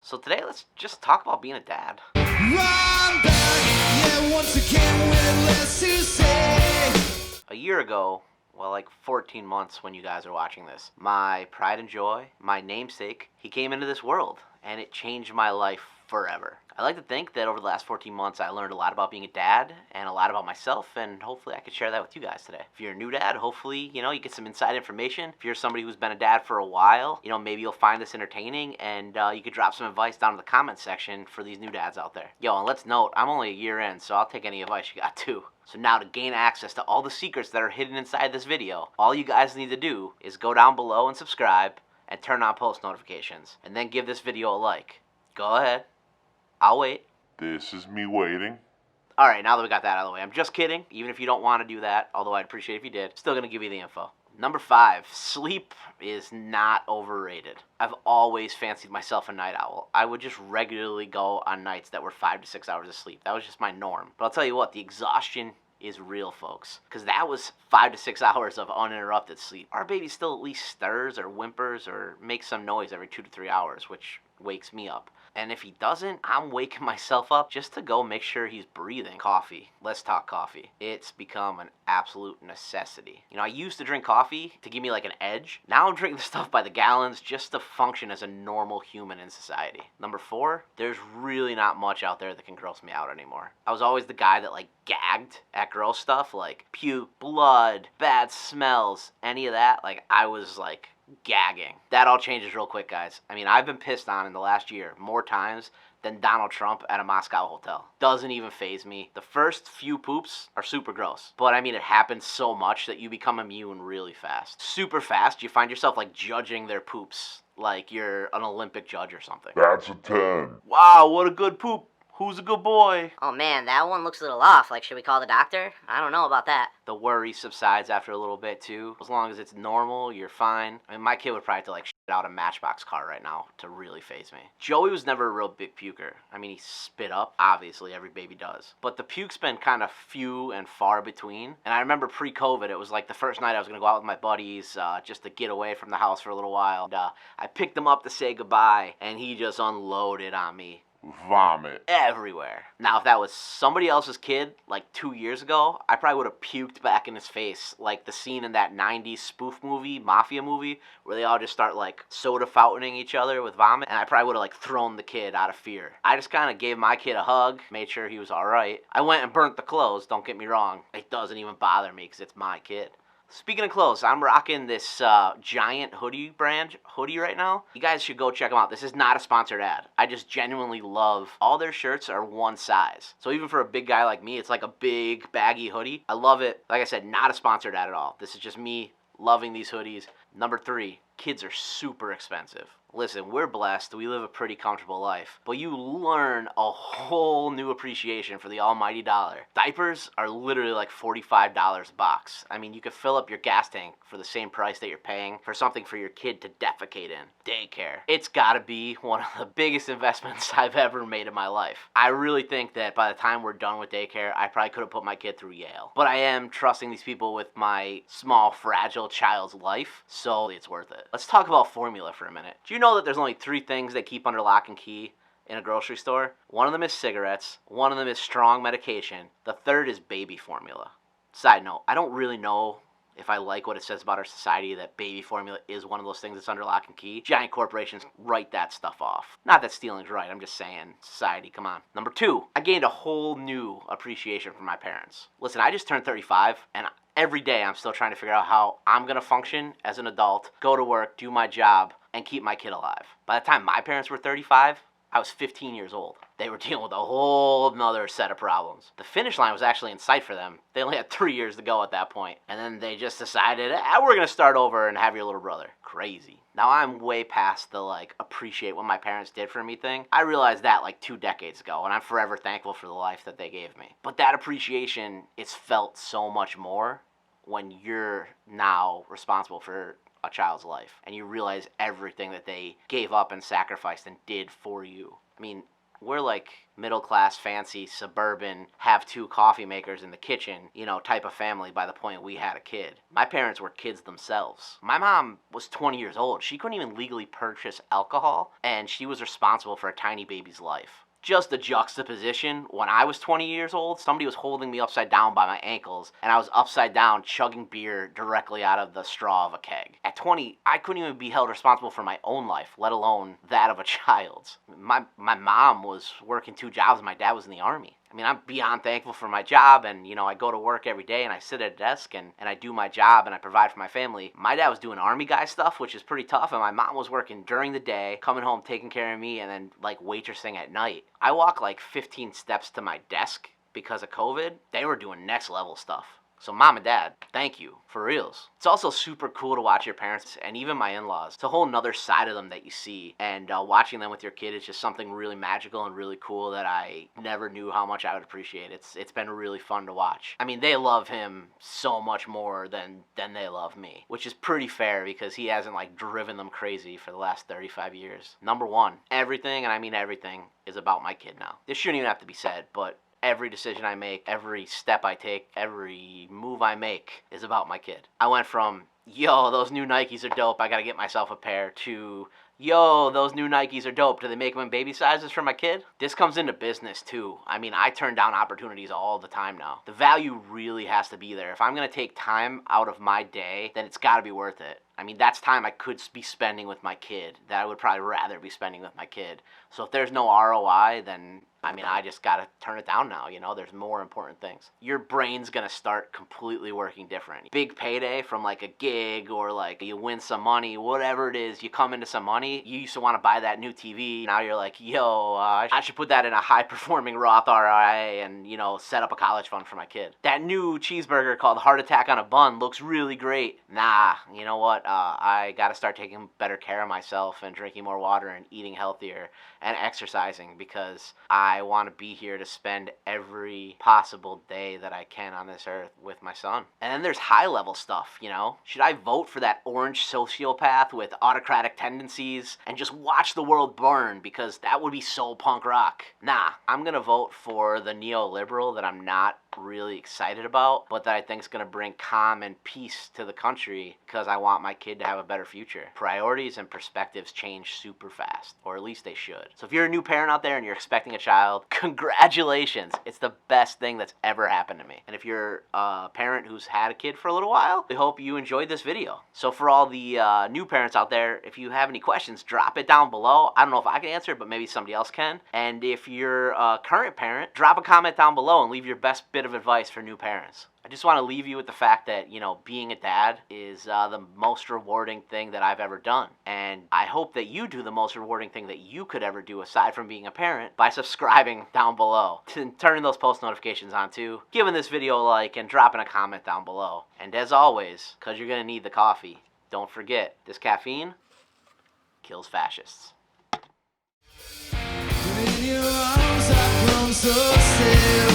So today, let's just talk about being a dad. Run back, yeah, once again with less to say. A year ago, well, like 14 months when you guys are watching this, my pride and joy, my namesake, he came into this world, and it changed my life forever. I like to think that over the last 14 months, I learned a lot about being a dad and a lot about myself, and hopefully I could share that with you guys today. If you're a new dad, hopefully, you get some inside information. If you're somebody who's been a dad for a while, maybe you'll find this entertaining, and you could drop some advice down in the comment section for these new dads out there. And let's note, I'm only a year in, so I'll take any advice you got too. So now to gain access to all the secrets that are hidden inside this video, all you guys need to do is go down below and subscribe and turn on post notifications, and then give this video a like. Go ahead. I'll wait. This is me waiting. Alright, now that we got that out of the way, I'm just kidding. Even if you don't want to do that, although I'd appreciate if you did, still going to give you the info. Number 5, sleep is not overrated. I've always fancied myself a night owl. I would just regularly go on nights that were 5 to 6 hours of sleep. That was just my norm. But I'll tell you what, the exhaustion is real, folks. Because that was 5 to 6 hours of uninterrupted sleep. Our baby still at least stirs or whimpers or makes some noise every 2 to 3 hours, which wakes me up. And if he doesn't, I'm waking myself up just to go make sure he's breathing. Coffee. Let's talk coffee. It's become an absolute necessity. I used to drink coffee to give me like an edge. Now I'm drinking the stuff by the gallons just to function as a normal human in society. Number 4, there's really not much out there that can gross me out anymore. I was always the guy that gagged at gross stuff like puke, blood, bad smells, any of that. I was gagging. That all changes real quick, guys. I've been pissed on in the last year more times than Donald Trump at a Moscow hotel. Doesn't even faze me. The first few poops are super gross, but it happens so much that you become immune really fast. Super fast, you find yourself judging their poops like you're an Olympic judge or something. That's a 10. Wow, what a good poop. Who's a good boy? Oh man, that one looks a little off. Should we call the doctor? I don't know about that. The worry subsides after a little bit too. As long as it's normal, you're fine. My kid would probably have to shit out a Matchbox car right now to really faze me. Joey was never a real big puker. He spit up. Obviously, every baby does. But the puke's been kind of few and far between. And I remember pre-COVID, it was the first night I was going to go out with my buddies just to get away from the house for a little while. And, I picked him up to say goodbye, and he just unloaded on me. Vomit. Everywhere. Now, if that was somebody else's kid, 2 years ago, I probably would have puked back in his face, like the scene in that 90s spoof movie, mafia movie, where they all just start, soda fountaining each other with vomit, and I probably would have, thrown the kid out of fear. I just kind of gave my kid a hug, made sure he was alright. I went and burnt the clothes, don't get me wrong. It doesn't even bother me, because it's my kid. Speaking of clothes, I'm rocking this Giant hoodie brand hoodie right now. You guys should go check them out. This is not a sponsored ad. I just genuinely love all their shirts are one size. So even for a big guy like me, it's like a big baggy hoodie. I love it. Like I said, not a sponsored ad at all. This is just me loving these hoodies. Number 3, kids are super expensive. Listen, we're blessed. We live a pretty comfortable life. But you learn a whole new appreciation for the almighty dollar. Diapers are literally $45 a box. You could fill up your gas tank for the same price that you're paying for something for your kid to defecate in. Daycare. It's gotta be one of the biggest investments I've ever made in my life. I really think that by the time we're done with daycare, I probably could have put my kid through Yale. But I am trusting these people with my small, fragile child's life, so it's worth it. Let's talk about formula for a minute. Do you know that there's only 3 things they keep under lock and key in a grocery store? One of them is cigarettes, one of them is strong medication, the third is baby formula. Side note, I don't really know if I like what it says about our society that baby formula is one of those things that's under lock and key. Giant corporations write that stuff off. Not that stealing's right, I'm just saying, society, come on. Number 2, I gained a whole new appreciation for my parents. Listen, I just turned 35, and every day I'm still trying to figure out how I'm going to function as an adult, go to work, do my job, and keep my kid alive. By the time my parents were 35, I was 15 years old. They were dealing with a whole nother set of problems. The finish line was actually in sight for them. They only had 3 years to go at that point. And then they just decided, we're going to start over and have your little brother. Crazy. Now I'm way past the appreciate what my parents did for me thing. I realized that 2 decades ago, and I'm forever thankful for the life that they gave me. But that appreciation, it's felt so much more when you're now responsible for a child's life and you realize everything that they gave up and sacrificed and did for you. We're like middle class, fancy, suburban, have 2 coffee makers in the kitchen, type of family by the point we had a kid. My parents were kids themselves. My mom was 20 years old. She couldn't even legally purchase alcohol, and she was responsible for a tiny baby's life. Just the juxtaposition, when I was 20 years old, somebody was holding me upside down by my ankles, and I was upside down chugging beer directly out of the straw of a keg. At 20, I couldn't even be held responsible for my own life, let alone that of a child's. My mom was working 2 jobs, and my dad was in the Army. I mean, I'm beyond thankful for my job, and, I go to work every day, and I sit at a desk, and I do my job, and I provide for my family. My dad was doing Army guy stuff, which is pretty tough, and my mom was working during the day, coming home, taking care of me, and then, waitressing at night. I walk, 15 steps to my desk because of COVID. They were doing next level stuff. So mom and dad, thank you, for reals. It's also super cool to watch your parents and even my in-laws. It's a whole nother side of them that you see, and watching them with your kid is just something really magical and really cool that I never knew how much I would appreciate. It's been really fun to watch. I mean, they love him so much more than they love me, which is pretty fair because he hasn't driven them crazy for the last 35 years. Number 1, everything, and I mean everything, is about my kid now. This shouldn't even have to be said, but every decision I make, every step I take, every move I make is about my kid. I went from, yo, those new Nikes are dope, I gotta get myself a pair, to, yo, those new Nikes are dope, do they make them in baby sizes for my kid? This comes into business too. I mean, I turn down opportunities all the time now. The value really has to be there. If I'm gonna take time out of my day, then it's gotta be worth it. I mean, that's time I could be spending with my kid that I would probably rather be spending with my kid. So if there's no ROI, then, I just gotta turn it down now, there's more important things. Your brain's gonna start completely working different. Big payday from a gig or you win some money, whatever it is, you come into some money, you used to want to buy that new TV, now you're like, yo, I should put that in a high-performing Roth IRA and, set up a college fund for my kid. That new cheeseburger called Heart Attack on a Bun looks really great. Nah, you know what, I gotta start taking better care of myself and drinking more water and eating healthier and exercising because I want to be here to spend every possible day that I can on this earth with my son. And then there's high-level stuff, Should I vote for that orange sociopath with autocratic tendencies and just watch the world burn because that would be so punk rock? Nah, I'm gonna vote for the neoliberal that I'm not really excited about, but that I think is going to bring calm and peace to the country because I want my kid to have a better future. Priorities and perspectives change super fast, or at least they should. So if you're a new parent out there and you're expecting a child, congratulations. It's the best thing that's ever happened to me. And if you're a parent who's had a kid for a little while, we hope you enjoyed this video. So for all the new parents out there, if you have any questions, drop it down below. I don't know if I can answer it, but maybe somebody else can. And if you're a current parent, drop a comment down below and leave your best bit of advice for new parents. I just want to leave you with the fact that, being a dad is the most rewarding thing that I've ever done. And I hope that you do the most rewarding thing that you could ever do aside from being a parent by subscribing down below, turning those post notifications on too, giving this video a like, and dropping a comment down below. And as always, because you're going to need the coffee, don't forget, this caffeine kills fascists. In your arms I've grown so still.